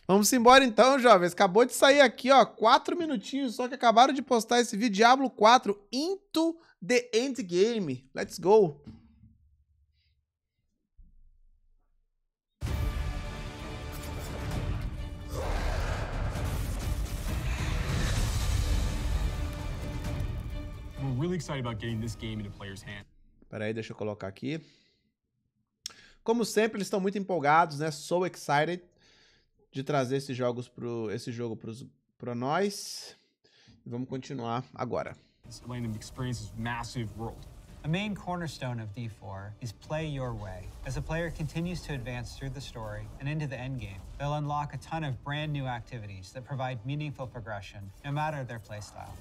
Vamos embora então, jovens. Acabou de sair aqui, ó, 4 minutinhos, só que acabaram de postar esse vídeo, Diablo 4 Into the Endgame. Let's go. We're really excited about getting this game into players' hands. Pera aí, deixa eu colocar aqui. Como sempre, eles estão muito empolgados, né? So excited de trazer esse jogo para nós. Vamos continuar agora. Letting them experience this massive world. A main cornerstone of D4 is play your way. As a player continues to advance through the story and into the endgame, they'll unlock a ton of brand new activities that provide meaningful progression, no matter their playstyle.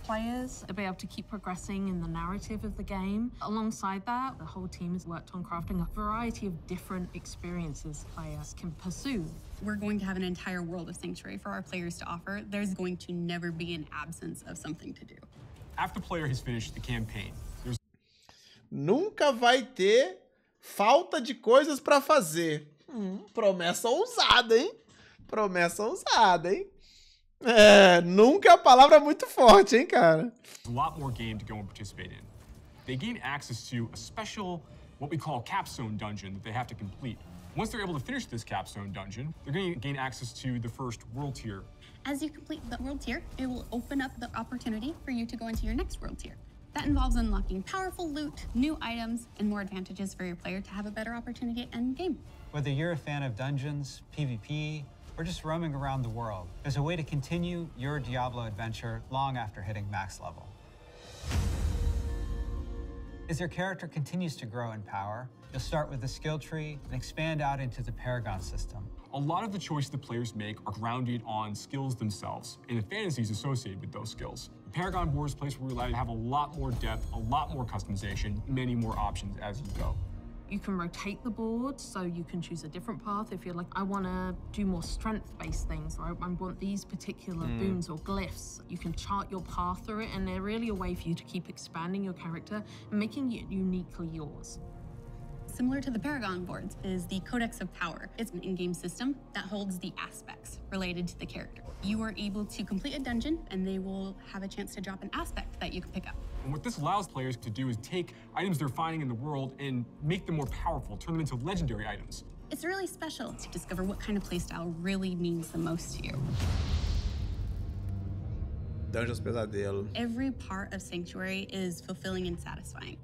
Players will be able to keep progressing in the narrative of the game. Alongside that, the whole team has worked on crafting a variety of different experiences players can pursue. We're going to have an entire world of Sanctuary for our players to offer. There's going to never be an absence of something to do. After the player has finished the campaign, there's Nunca vai ter falta de coisas para fazer. Promessa ousada, hein? Promessa ousada, hein? É, nunca é a palavra muito forte, hein, cara? a lot more game to go and participate in. They gain access to a special, what we call capstone dungeon that they have to complete. Once they're able to finish this capstone dungeon, they're going to gain access to the first world tier. As you complete the world tier, it will open up the opportunity for you to go into your next world tier. That involves unlocking powerful loot, new items, and more advantages for your player to have a better opportunity at end game. Whether you're a fan of dungeons, PvP, or just roaming around the world, there's a way to continue your Diablo adventure long after hitting max level. As your character continues to grow in power, you'll start with the skill tree and expand out into the Paragon system. A lot of the choices the players make are grounded on skills themselves and the fantasies associated with those skills. The Paragon board is a place where we're allowed to have a lot more depth, a lot more customization, many more options as you go. You can rotate the board, so you can choose a different path if you're like, I want to do more strength-based things, or I want these particular boons or glyphs. You can chart your path through it, and they're really a way for you to keep expanding your character and making it uniquely yours. Similar to the Paragon boards is the Codex of Power. It's an in-game system that holds the aspects related to the character. You are able to complete a dungeon, and they will have a chance to drop an aspect that you can pick up. And what this allows players to do is take items they're finding in the world and make them more powerful, turn them into legendary items. It's really special to discover what kind of playstyle really means the most to you. Dungeons Pesadelo. Every part of Sanctuary is fulfilling and satisfying.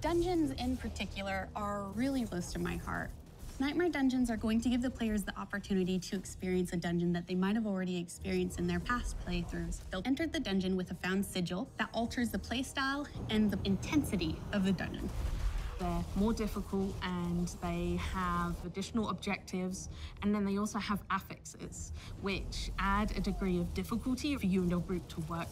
Dungeons in particular are really close to my heart. Nightmare dungeons are going to give the players the opportunity to experience a dungeon that they might have already experienced in their past playthroughs. They'll enter the dungeon with a found sigil that alters the playstyle and the intensity of the dungeon. They're more difficult, and they have additional objectives, and then they also have affixes, which add a degree of difficulty for you and your group to work.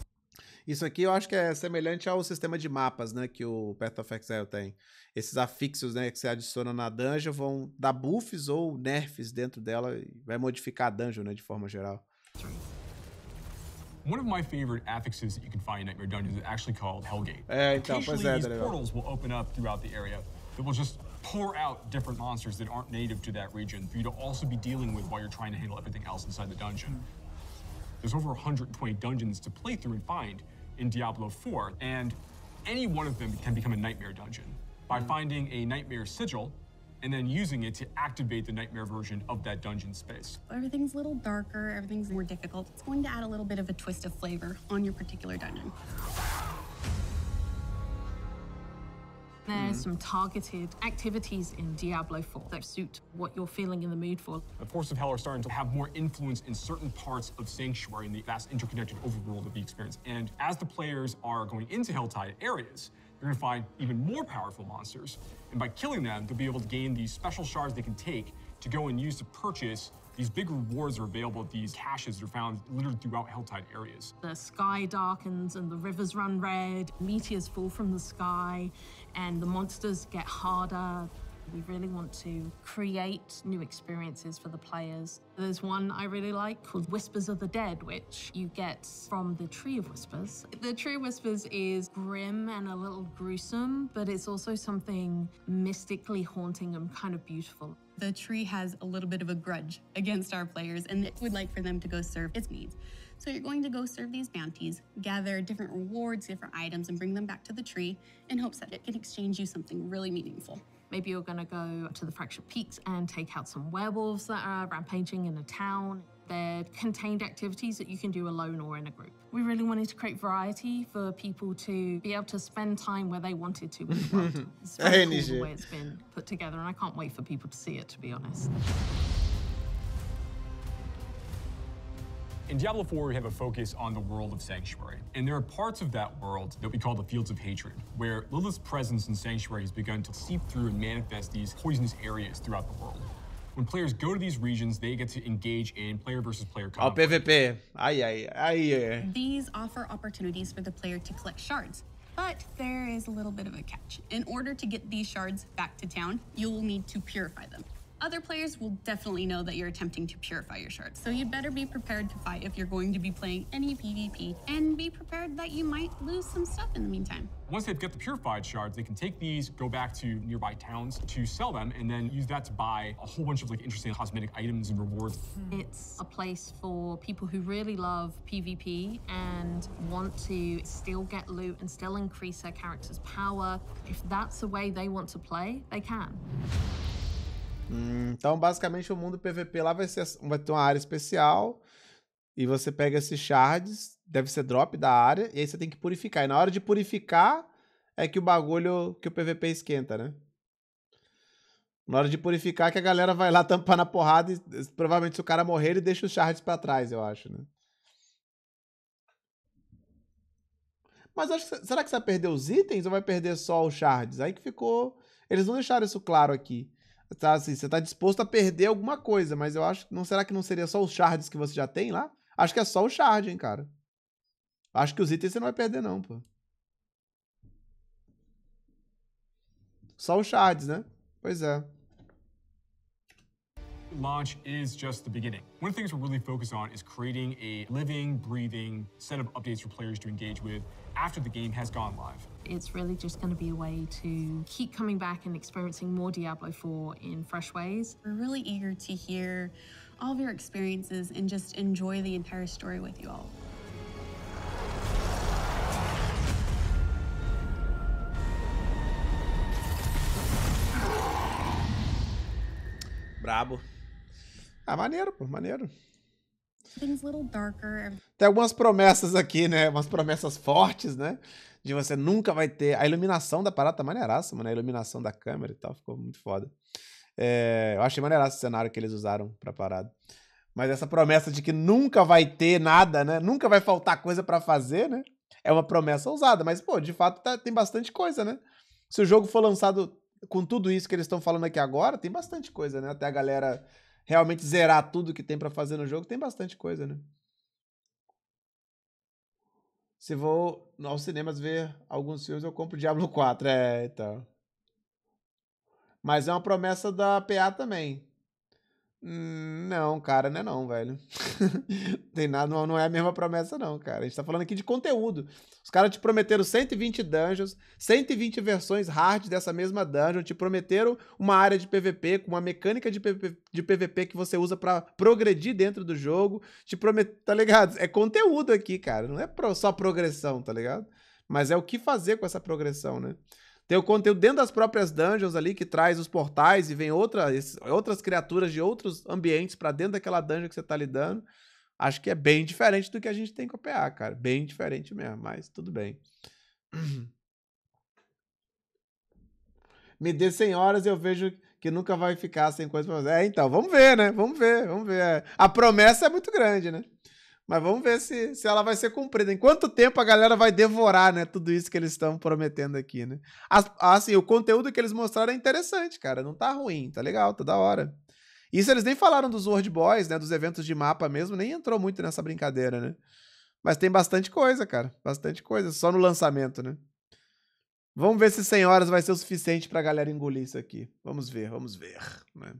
Isso aqui eu acho que é semelhante ao sistema de mapas, né, que o Path of Exile tem. Esses afixos, né, que você adiciona na dungeon vão dar buffs ou nerfs dentro dela e vai modificar a dungeon, né, de forma geral. One of my favorite affixes that you can find in Nightmare Dungeons is actually called Hellgate. É, então, pois Occasionally, é, these tá legal. portals will open up throughout the area that will just pour out different monsters that aren't native to that region for you to also be dealing with while you're trying to handle everything else inside the dungeon. There's over 120 dungeons to play through and find in Diablo 4, and any one of them can become a nightmare dungeon by finding a nightmare sigil and then using it to activate the nightmare version of that dungeon space. Everything's a little darker, everything's more difficult. It's going to add a little bit of a twist of flavor on your particular dungeon. There's some targeted activities in Diablo 4 that suit what you're feeling in the mood for. The Forces of Hell are starting to have more influence in certain parts of Sanctuary in the vast interconnected overworld that we experience. And as the players are going into Helltide areas, they're going to find even more powerful monsters. And by killing them, they'll be able to gain these special shards they can take to go and use to purchase these big rewards are available at these caches that are found littered throughout Helltide areas. The sky darkens and the rivers run red, meteors fall from the sky, and the monsters get harder. We really want to create new experiences for the players. There's one I really like called Whispers of the Dead, which you get from the Tree of Whispers. The Tree of Whispers is grim and a little gruesome, but it's also something mystically haunting and kind of beautiful. The tree has a little bit of a grudge against our players and would like for them to go serve its needs. So you're going to go serve these bounties, gather different rewards, different items, and bring them back to the tree in hopes that it can exchange you something really meaningful. Maybe you're going to go to the Fractured Peaks and take out some werewolves that are rampaging in a town. They're contained activities that you can do alone or in a group. We really wanted to create variety for people to be able to spend time where they wanted to with the world. It's very cool the way it's been put together, and I can't wait for people to see it, to be honest. In Diablo 4, we have a focus on the world of Sanctuary, and there are parts of that world that we call the Fields of Hatred, where Lilith's presence in Sanctuary has begun to seep through and manifest these poisonous areas throughout the world. When players go to these regions, they get to engage in player versus player conflict. PVP. Ai. These offer opportunities for the player to collect shards, but there is a little bit of a catch. In order to get these shards back to town, you will need to purify them. Other players will definitely know that you're attempting to purify your shards, so you'd better be prepared to fight if you're going to be playing any PvP, and be prepared that you might lose some stuff in the meantime. Once they've got the purified shards, they can take these, go back to nearby towns to sell them, and then use that to buy a whole bunch of interesting cosmetic items and rewards. It's a place for people who really love PvP and want to still get loot and still increase their character's power. If that's the way they want to play, they can. Então, basicamente, o mundo PVP lá vai ter uma área especial e você pega esses shards, deve ser drop da área, e aí você tem que purificar. E na hora de purificar é que o bagulho, que o PVP esquenta, né? Na hora de purificar que a galera vai lá tampar na porrada e provavelmente se o cara morrer ele deixa os shards pra trás, eu acho, né? Mas será que você vai perder os itens ou vai perder só os shards? Aí que ficou... Eles não deixaram isso claro aqui. Tá, assim, você tá disposto a perder alguma coisa, mas eu acho... Será que não seria só os shards que você já tem lá? Acho que é só o shard, hein, cara. Acho que os itens você não vai perder, não, pô. Só os shards, né? Pois é. Launch is just the beginning. One of the things we're really focused on is creating a living, breathing set of updates for players to engage with after the game has gone live. It's really just going to be a way to keep coming back and experiencing more Diablo 4 in fresh ways. We're really eager to hear all of your experiences and just enjoy the entire story with you all. Brabo. Ah, maneiro, pô, maneiro. Things a little darker. Tem algumas promessas aqui, né? Umas promessas fortes, né? De você nunca vai ter... A iluminação da parada tá maneiraça, mano. A iluminação da câmera e tal, ficou muito foda. Eu achei maneiraço o cenário que eles usaram pra parada. Mas essa promessa de que nunca vai ter nada, né? Nunca vai faltar coisa pra fazer, né? É uma promessa ousada, mas, pô, de fato tem bastante coisa, né? Se o jogo for lançado com tudo isso que eles estão falando aqui agora, tem bastante coisa, né? Até a galera realmente zerar tudo que tem pra fazer no jogo, tem bastante coisa, né? Se vou aos cinemas ver alguns filmes, eu compro Diablo 4. Então. Mas é uma promessa da PA também. Não, cara, não é não, velho. Tem nada, não é a mesma promessa não, cara. A gente tá falando aqui de conteúdo. Os caras te prometeram 120 dungeons, 120 versões hard dessa mesma dungeon, te prometeram uma área de PVP com uma mecânica de PVP que você usa pra progredir dentro do jogo. Te prometeram, tá ligado? É conteúdo aqui, cara. Não é só progressão, tá ligado? Mas é o que fazer com essa progressão, né? Tem o conteúdo dentro das próprias dungeons ali, que traz os portais e vem outras criaturas de outros ambientes pra dentro daquela dungeon que você tá lidando. Acho que é bem diferente do que a gente tem com a PA, cara. Bem diferente mesmo, mas tudo bem. Me dê 100 horas e eu vejo que nunca vai ficar sem coisa pra fazer. Então, vamos ver, né? Vamos ver. A promessa é muito grande, né? Mas vamos ver se ela vai ser cumprida. Em quanto tempo a galera vai devorar, né? Tudo isso que eles estão prometendo aqui, né? Assim, o conteúdo que eles mostraram é interessante, cara. Não tá ruim, tá legal, tá da hora. Isso eles nem falaram dos World Boys, né? Dos eventos de mapa mesmo. Nem entrou muito nessa brincadeira, né? Mas tem bastante coisa, cara. Bastante coisa. Só no lançamento, né? Vamos ver se 100 horas vai ser o suficiente pra galera engolir isso aqui. Vamos ver, né?